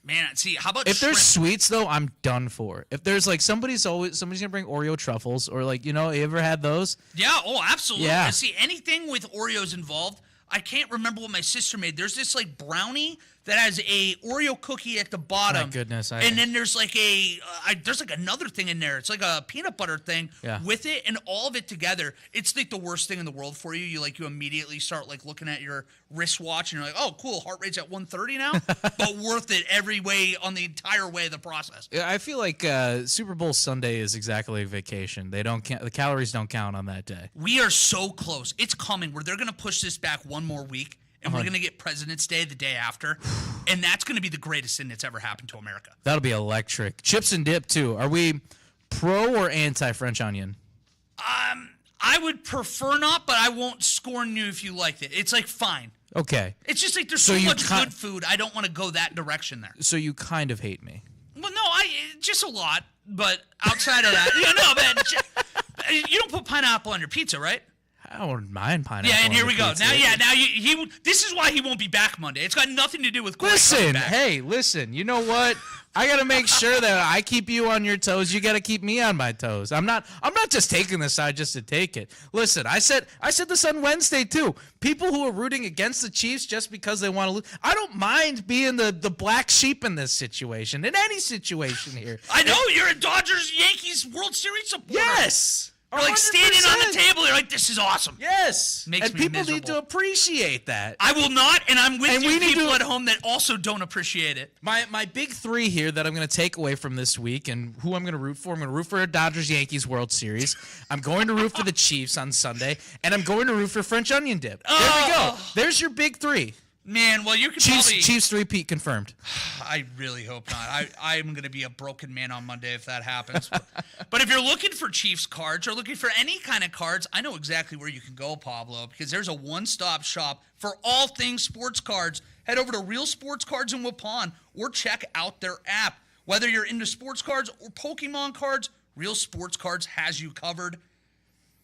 Man, see, how about If shrimp? there's sweets though, I'm done for. If there's like somebody's gonna bring Oreo truffles or like you ever had those? Yeah, absolutely. Yeah. See, anything with Oreos involved, I can't remember what my sister made. There's this like brownie that has a Oreo cookie at the bottom. My goodness. And then there's like there's like another thing in there. It's like a peanut butter thing with it, and all of it together. It's like the worst thing in the world for you. You immediately start like looking at your wristwatch and you're like, oh, cool, heart rate's at 130 now, but worth it every way on the entire way of the process. Yeah, I feel like Super Bowl Sunday is exactly a vacation. They don't count, the calories don't count on that day. We are so close. It's coming where they're going to push this back one more week. And we're going to get President's Day the day after. And that's going to be the greatest thing that's ever happened to America. That'll be electric. Chips and dip, too. Are we pro or anti-French onion? I would prefer not, but I won't scorn you if you liked it. It's like fine. Okay. It's just like there's So so you much good food. I don't want to go that direction there. So you kind of hate me. Well, no, just a lot. But outside of that, man, you don't put pineapple on your pizza, right? I don't mind pineapple. Yeah, and here we go. pizza. Now this is why he won't be back Monday. It's got nothing to do with Corey Listen, coming back. hey, listen. You know what? I got to make sure that I keep you on your toes. You got to keep me on my toes. I'm not just taking this side just to take it. Listen, I said this on Wednesday too. People who are rooting against the Chiefs just because they want to lose. I don't mind being the black sheep in this situation, in any situation here. I know you're a Dodgers-Yankees World Series supporter. Yes. You're like standing on the table. You're like, this is awesome. Yes. Makes and me people miserable. need to appreciate that. I will not, and I'm with And you we need people to- at home that also don't appreciate it. My big three here that I'm going to take away from this week and who I'm going to root for. I'm going to root for a Dodgers-Yankees World Series. I'm going to root for the Chiefs on Sunday. And I'm going to root for French onion dip. There we go. There's your big three. Man, well, you can Chiefs three-peat confirmed. I really hope not. I'm going to be a broken man on Monday if that happens. But if you're looking for Chiefs cards or looking for any kind of cards, I know exactly where you can go, Pablo, because there's a one-stop shop for all things sports cards. Head over to Real Sports Cards in Waupun or check out their app. Whether you're into sports cards or Pokemon cards, Real Sports Cards has you covered.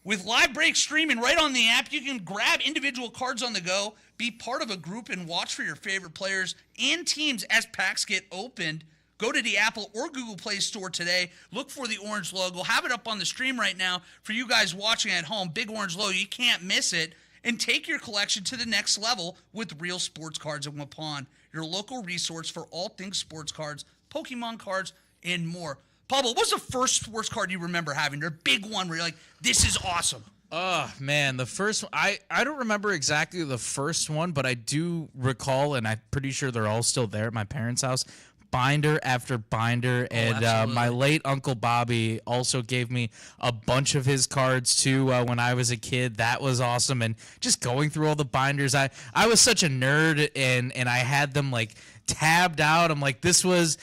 With live break streaming right on the app, you can grab individual cards on the go, be part of a group, and watch for your favorite players and teams as packs get opened. Go to the Apple or Google Play Store today. Look for the orange logo. Have it up on the stream right now for you guys watching at home. Big orange logo. You can't miss it. and take your collection to the next level with Real Sports Cards in Waupun, your local resource for all things sports cards, Pokemon cards, and more. Pablo, what was the first sports card you remember having? Your big one where you're like, this is awesome. Oh, man, the first one, I don't remember exactly the first one, but I do recall, and I'm pretty sure they're all still there at my parents' house, binder after binder, and my late Uncle Bobby also gave me a bunch of his cards, too, when I was a kid. That was awesome, and just going through all the binders, I was such a nerd, and I had them, like, tabbed out. I'm like, this was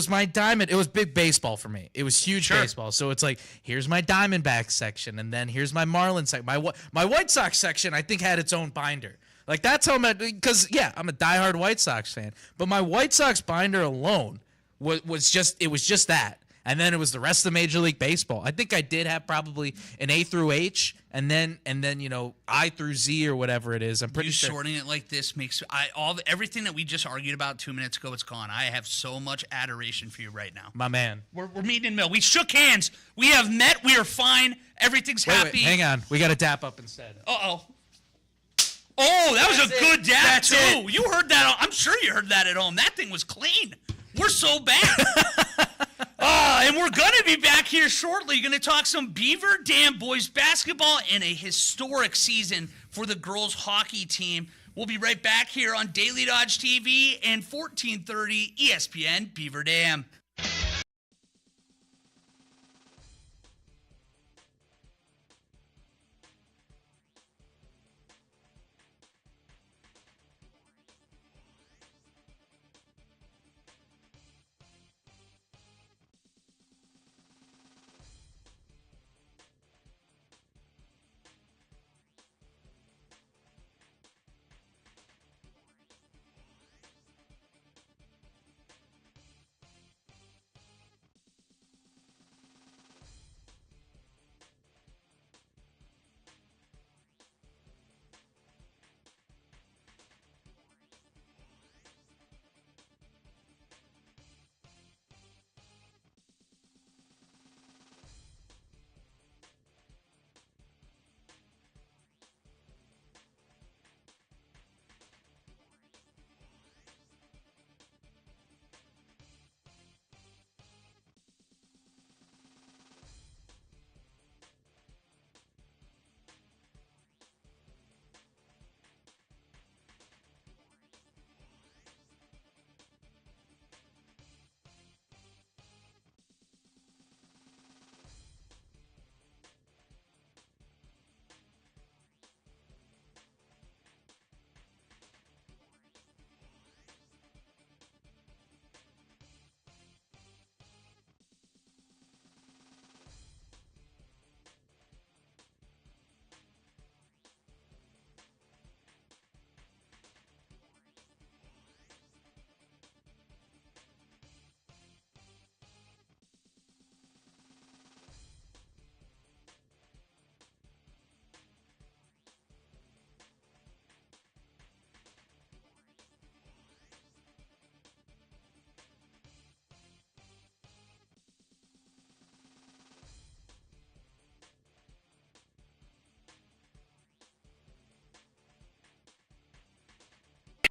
my diamond. It was big baseball for me. It was huge baseball. So it's like, here's my Diamondback section, and then here's my Marlins section. My White Sox section, I think, had its own binder. Like, that's how I'm because I'm a diehard White Sox fan. But my White Sox binder alone was just that. And then it was the rest of Major League Baseball. I think I did have probably an A through H, and then I through Z or whatever it is. I'm pretty sure. Shorting it like this makes everything that we just argued about 2 minutes ago. It's gone. I have so much adoration for you right now, my man. We're meeting in the middle. We shook hands. We have met. We are fine. Everything's happy. Wait, hang on. We got to dap up instead. Oh, that was a good dap too. You heard that? I'm sure you heard that at home. That thing was clean. We're so bad. And we're going to be back here shortly. Going to talk some Beaver Dam boys basketball and a historic season for the girls hockey team. We'll be right back here on Daily Dodge TV and 1430 ESPN Beaver Dam.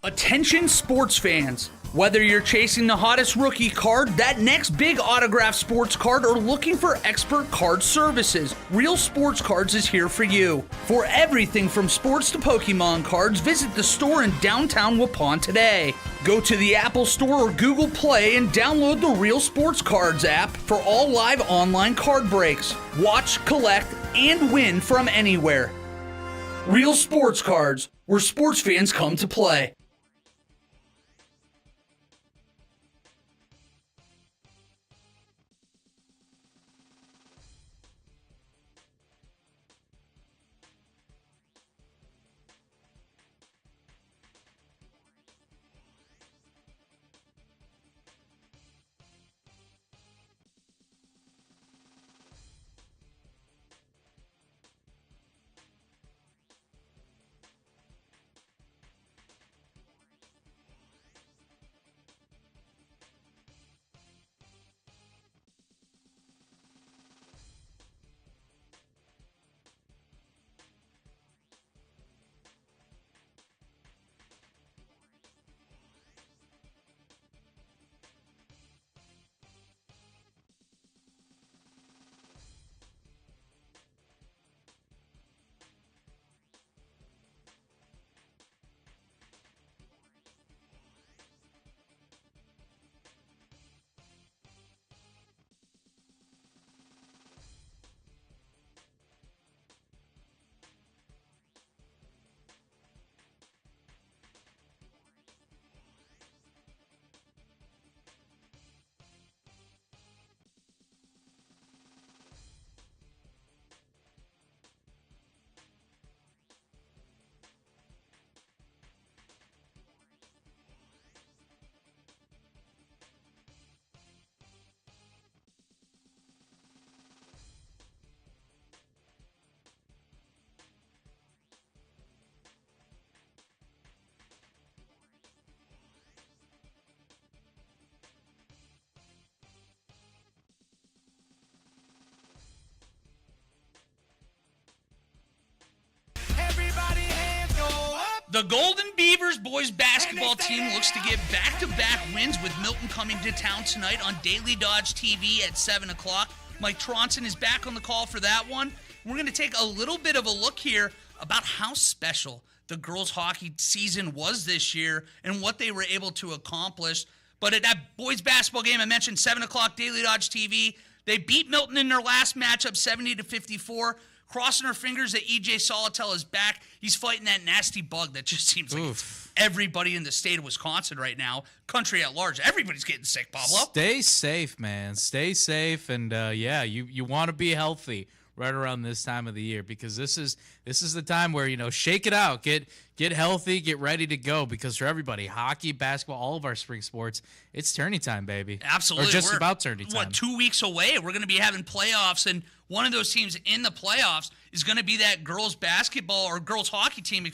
Attention sports fans. Whether you're chasing the hottest rookie card, that next big autographed sports card, or looking for expert card services, Real Sports Cards is here for you. For everything from sports to Pokemon cards, visit the store in downtown Waupun today. Go to the Apple Store or Google Play and download the Real Sports Cards app for all live online card breaks. Watch, collect, and win from anywhere. Real Sports Cards, where sports fans come to play. The Golden Beavers boys basketball team looks to get back-to-back wins with Milton coming to town tonight on Daily Dodge TV at 7 o'clock. Mike Tronson is back on the call for that one. We're going to take a little bit of a look here about how special the girls' hockey season was this year and what they were able to accomplish. But at that boys basketball game I mentioned, 7 o'clock Daily Dodge TV, they beat Milton in their last matchup 70-54. Crossing our fingers that E.J. Solotel is back. He's fighting that nasty bug that just seems like everybody in the state of Wisconsin right now, country at large. Everybody's getting sick, Pablo. Stay safe, man. Stay safe, and you want to be healthy right around this time of the year, because this is the time where, shake it out, get healthy, get ready to go, because for everybody, hockey, basketball, all of our spring sports, it's tourney time, baby. Absolutely. Or just about tourney time. 2 weeks away, we're going to be having playoffs, and one of those teams in the playoffs is going to be that girls basketball or girls hockey team,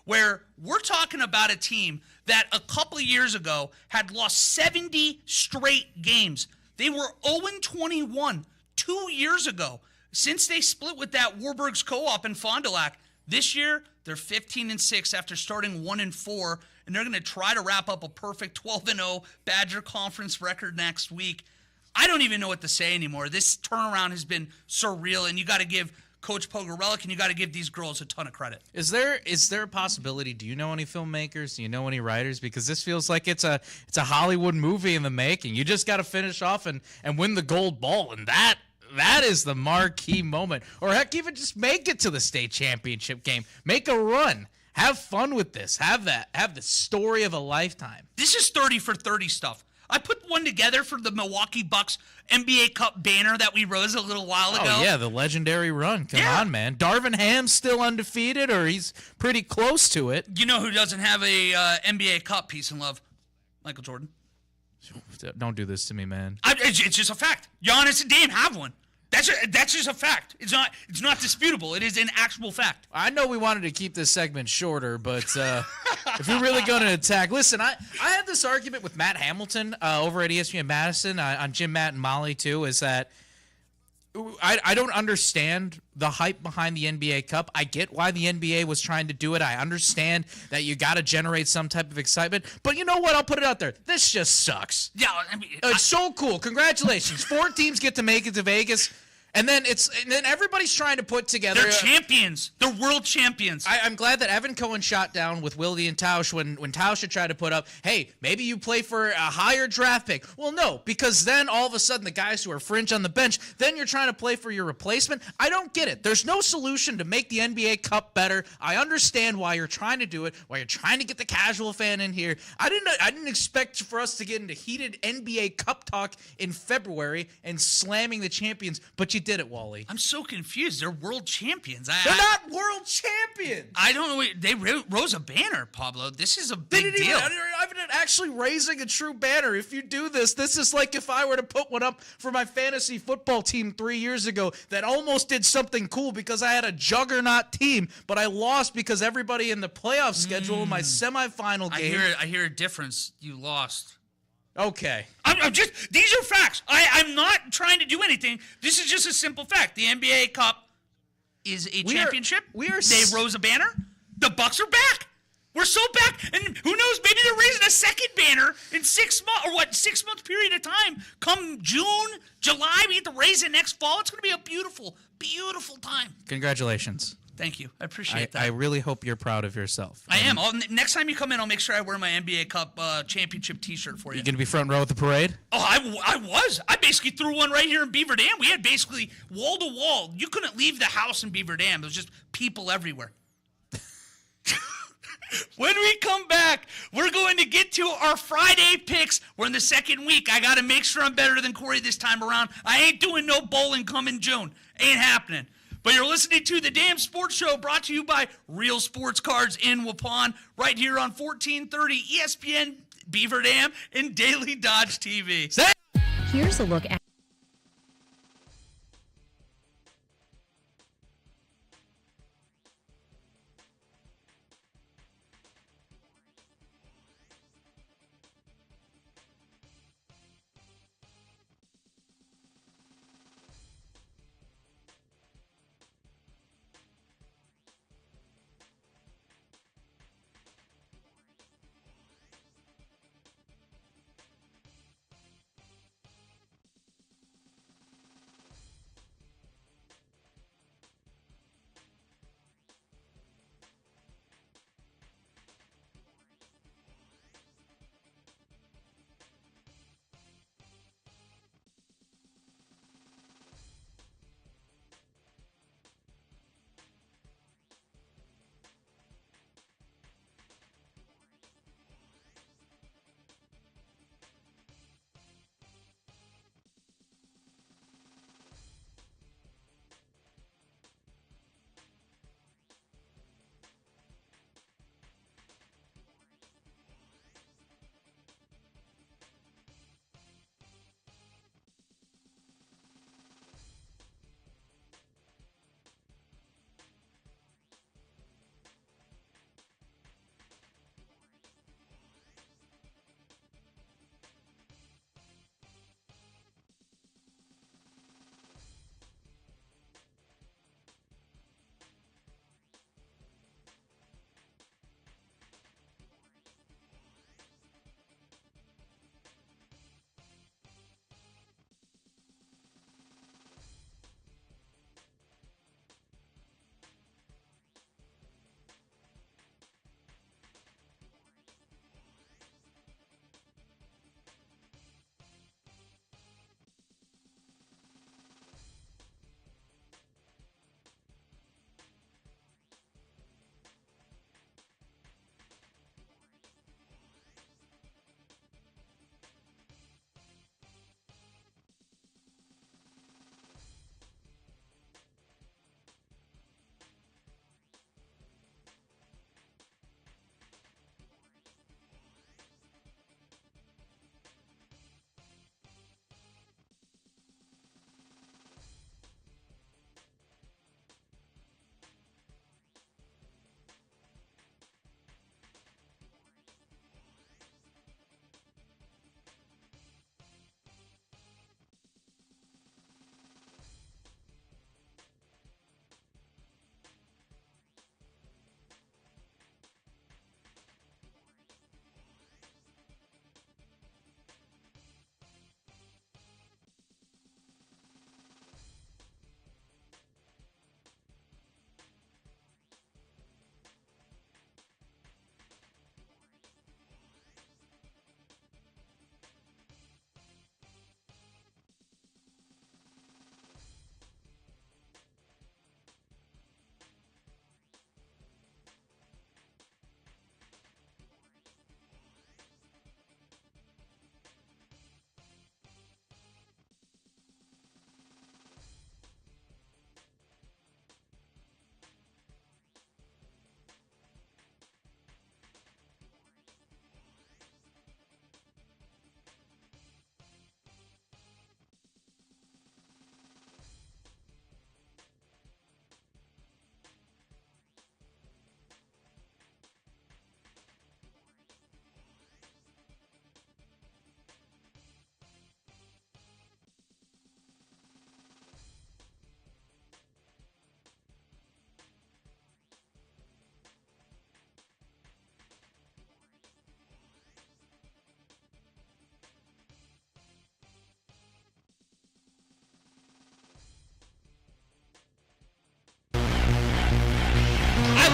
where we're talking about a team that a couple of years ago had lost 70 straight games. They were 0-21 2 years ago. Since they split with that Warburg's Co-op in Fond du Lac, this year they're 15-6 after starting 1-4, and they're going to try to wrap up a perfect 12-0 Badger Conference record next week. I don't even know what to say anymore. This turnaround has been surreal, and you got to give Coach Pogorelic and you got to give these girls a ton of credit. Is there a possibility? Do you know any filmmakers? Do you know any writers? Because this feels like it's a Hollywood movie in the making. You just got to finish off and win the gold ball, and that is the marquee moment. Or heck, even just make it to the state championship game. Make a run. Have fun with this. Have the story of a lifetime. This is 30 for 30 stuff. I put one together for the Milwaukee Bucks NBA Cup banner that we rose a little while ago. Oh, yeah, the legendary run. Come on, man. Darvin Ham's still undefeated, or he's pretty close to it. You know who doesn't have a NBA Cup? Peace and love. Michael Jordan. Don't do this to me, man. It's just a fact. Giannis and Dame have one. That's just a fact. It's not disputable. It is an actual fact. I know we wanted to keep this segment shorter, but if you're really going to attack, listen. I had this argument with Matt Hamilton over at ESPN Madison on Jim, Matt, and Molly too. Is that I don't understand the hype behind the NBA Cup. I get why the NBA was trying to do it. I understand that you got to generate some type of excitement. But you know what? I'll put it out there. This just sucks. Yeah, I mean, it's so cool. Congratulations. 4 teams get to make it to Vegas. And then everybody's trying to put together. They're champions. They're world champions. I'm glad that Evan Cohen shot down with Wilde and Tausch when Tausch had tried to put up, hey, maybe you play for a higher draft pick. Well, no, because then all of a sudden the guys who are fringe on the bench, then you're trying to play for your replacement. I don't get it. There's no solution to make the NBA Cup better. I understand why you're trying to do it, why you're trying to get the casual fan in here. I didn't expect for us to get into heated NBA Cup talk in February and slamming the champions, but you did it, Wally. I'm so confused. They're world champions. They're not world champions. I don't know. They rose a banner, Pablo. This is a big deal. I'm actually raising a true banner. If you do this is like if I were to put one up for my fantasy football team 3 years ago that almost did something cool because I had a juggernaut team, but I lost because everybody in the playoff schedule in my semifinal game. I hear a difference. You lost. Okay. These are facts. I'm not trying to do anything. This is just a simple fact. The NBA Cup is a championship. They rose a banner. The Bucks are back. We're so back. And who knows, maybe they're raising a second banner in 6 months, 6 month period of time. Come June, July, we get to raise it next fall. It's going to be a beautiful, beautiful time. Congratulations. Thank you. I appreciate that. I really hope you're proud of yourself. I am. Next time you come in, I'll make sure I wear my NBA Cup championship T-shirt for you. You going to be front row at the parade? Oh, I was. I basically threw one right here in Beaver Dam. We had basically wall to wall. You couldn't leave the house in Beaver Dam. There was just people everywhere. When we come back, we're going to get to our Friday picks. We're in the second week. I got to make sure I'm better than Corey this time around. I ain't doing no bowling coming June. Ain't happening. But you're listening to The Damn Sports Show, brought to you by Real Sports Cards in Waupun, right here on 1430 ESPN, Beaver Dam, and Daily Dodge TV. Here's a look at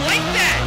like that.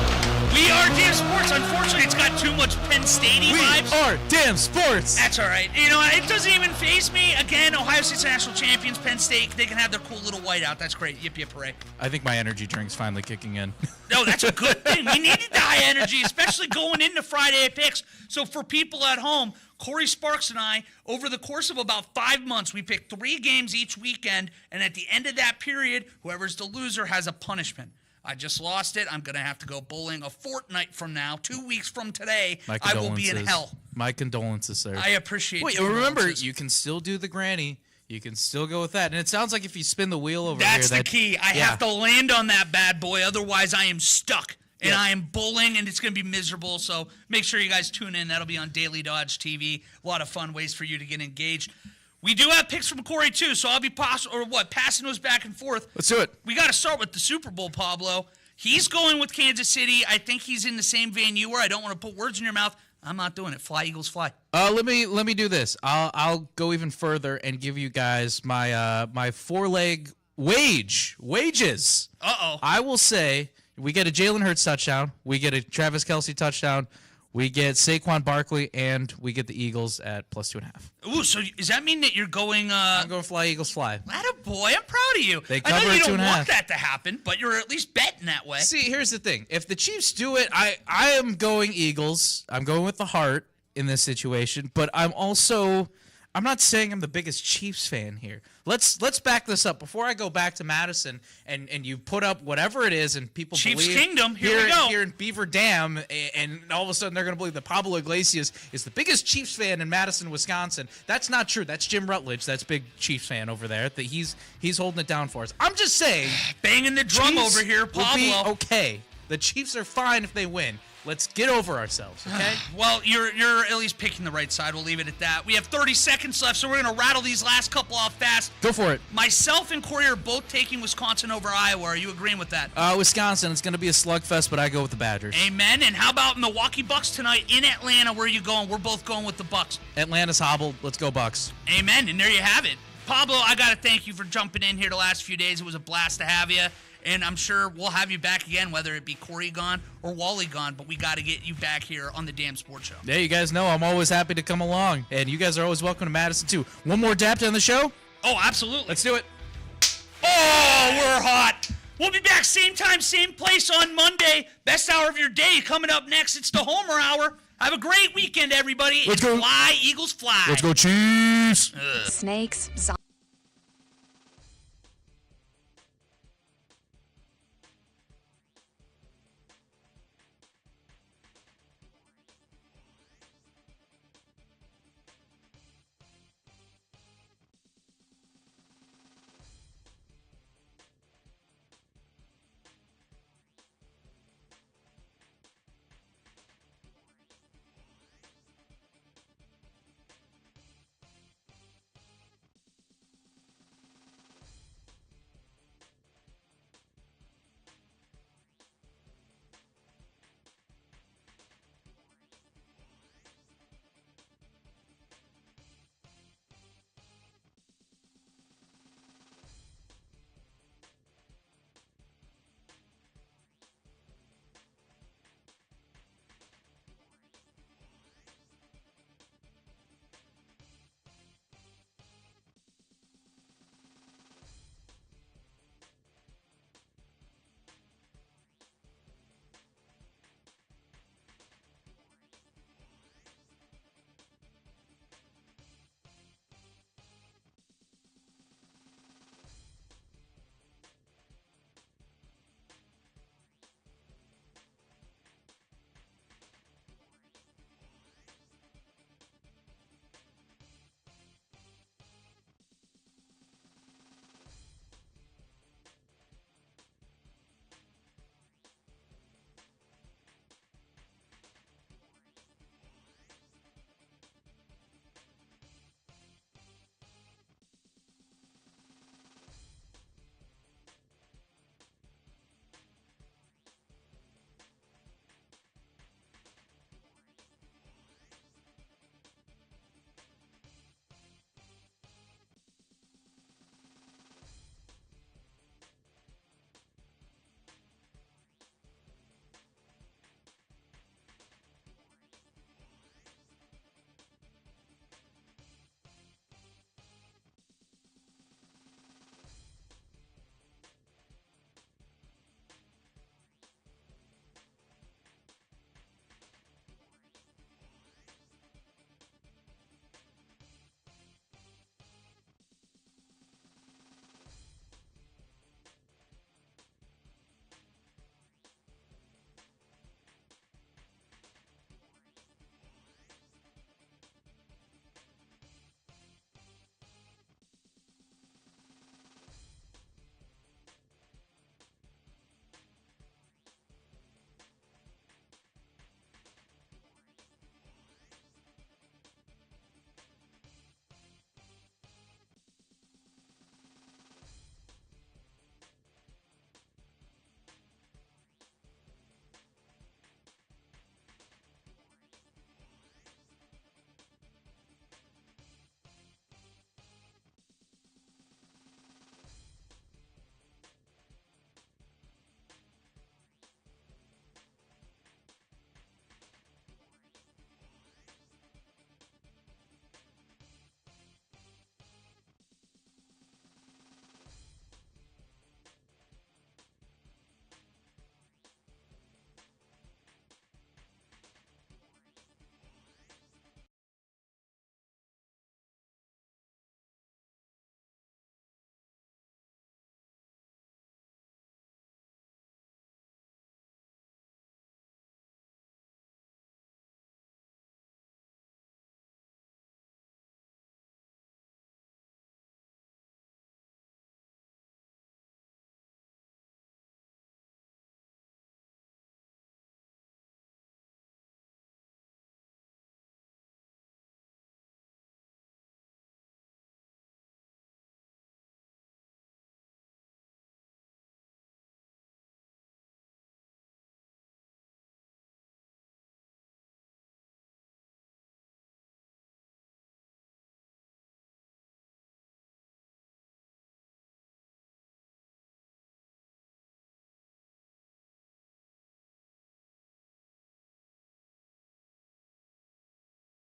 We are Damn Sports. Unfortunately, it's got too much Penn State-y vibes. We are Damn Sports. That's all right. You know, it doesn't even faze me. Again, Ohio State's national champions, Penn State, they can have their cool little whiteout. That's great. Yip, yip, hooray. I think my energy drink's finally kicking in. No, that's a good thing. We needed the high energy, especially going into Friday picks. So for people at home, Corey Sparks and I, over the course of about 5 months, we picked 3 games each weekend, and at the end of that period, whoever's the loser has a punishment. I just lost it. I'm going to have to go bowling a fortnight from now. 2 weeks from today, I will be in hell. My condolences, sir. I appreciate it. Wait, remember, you can still do the granny. You can still go with that. And it sounds like if you spin the wheel over That's here. That's the key. I have to land on that bad boy. Otherwise, I am stuck. And I am bowling, and it's going to be miserable. So make sure you guys tune in. That'll be on Daily Dodge TV. A lot of fun ways for you to get engaged. We do have picks from Corey, too, so I'll be passing those back and forth. Let's do it. We got to start with the Super Bowl, Pablo. He's going with Kansas City. I think he's in the same vein you were. I don't want to put words in your mouth. I'm not doing it. Fly, Eagles, fly. Let me do this. I'll go even further and give you guys my my 4-leg wages. Uh-oh. I will say we get a Jalen Hurts touchdown. We get a Travis Kelce touchdown. We get Saquon Barkley, and we get the Eagles at +2.5. Ooh, so does that mean that you're going... I'm going fly, Eagles, fly. Attaboy, I'm proud of you. They cover I know you at don't 2.5. want that to happen, but you're at least betting that way. See, here's the thing. If the Chiefs do it, I am going Eagles. I'm going with the heart in this situation, but I'm not saying I'm the biggest Chiefs fan here. Let's back this up. Before I go back to Madison and you put up whatever it is and people Chiefs believe Kingdom, here we go. Here in Beaver Dam, and all of a sudden they're going to believe that Pablo Iglesias is the biggest Chiefs fan in Madison, Wisconsin. That's not true. That's Jim Rutledge. That's big Chiefs fan over there. That he's holding it down for us. I'm just saying. Banging the drum Chiefs over here, Pablo. Will be okay. The Chiefs are fine if they win. Let's get over ourselves, okay? Well, you're at least picking the right side. We'll leave it at that. We have 30 seconds left, so we're going to rattle these last couple off fast. Go for it. Myself and Corey are both taking Wisconsin over Iowa. Are you agreeing with that? Wisconsin. It's going to be a slugfest, but I go with the Badgers. Amen. And how about Milwaukee Bucks tonight in Atlanta? Where are you going? We're both going with the Bucks. Atlanta's hobbled. Let's go Bucks. Amen. And there you have it. Pablo, I got to thank you for jumping in here the last few days. It was a blast to have you. And I'm sure we'll have you back again, whether it be Corey gone or Wally gone. But we got to get you back here on the Damn Sports Show. Yeah, you guys know I'm always happy to come along. And you guys are always welcome to Madison, too. One more dap on the show? Oh, absolutely. Let's do it. Oh, we're hot. We'll be back same time, same place on Monday. Best hour of your day coming up next. It's the Homer Hour. Have a great weekend, everybody. Let's go. Fly, Eagles, fly. Let's go, Chiefs. Snakes,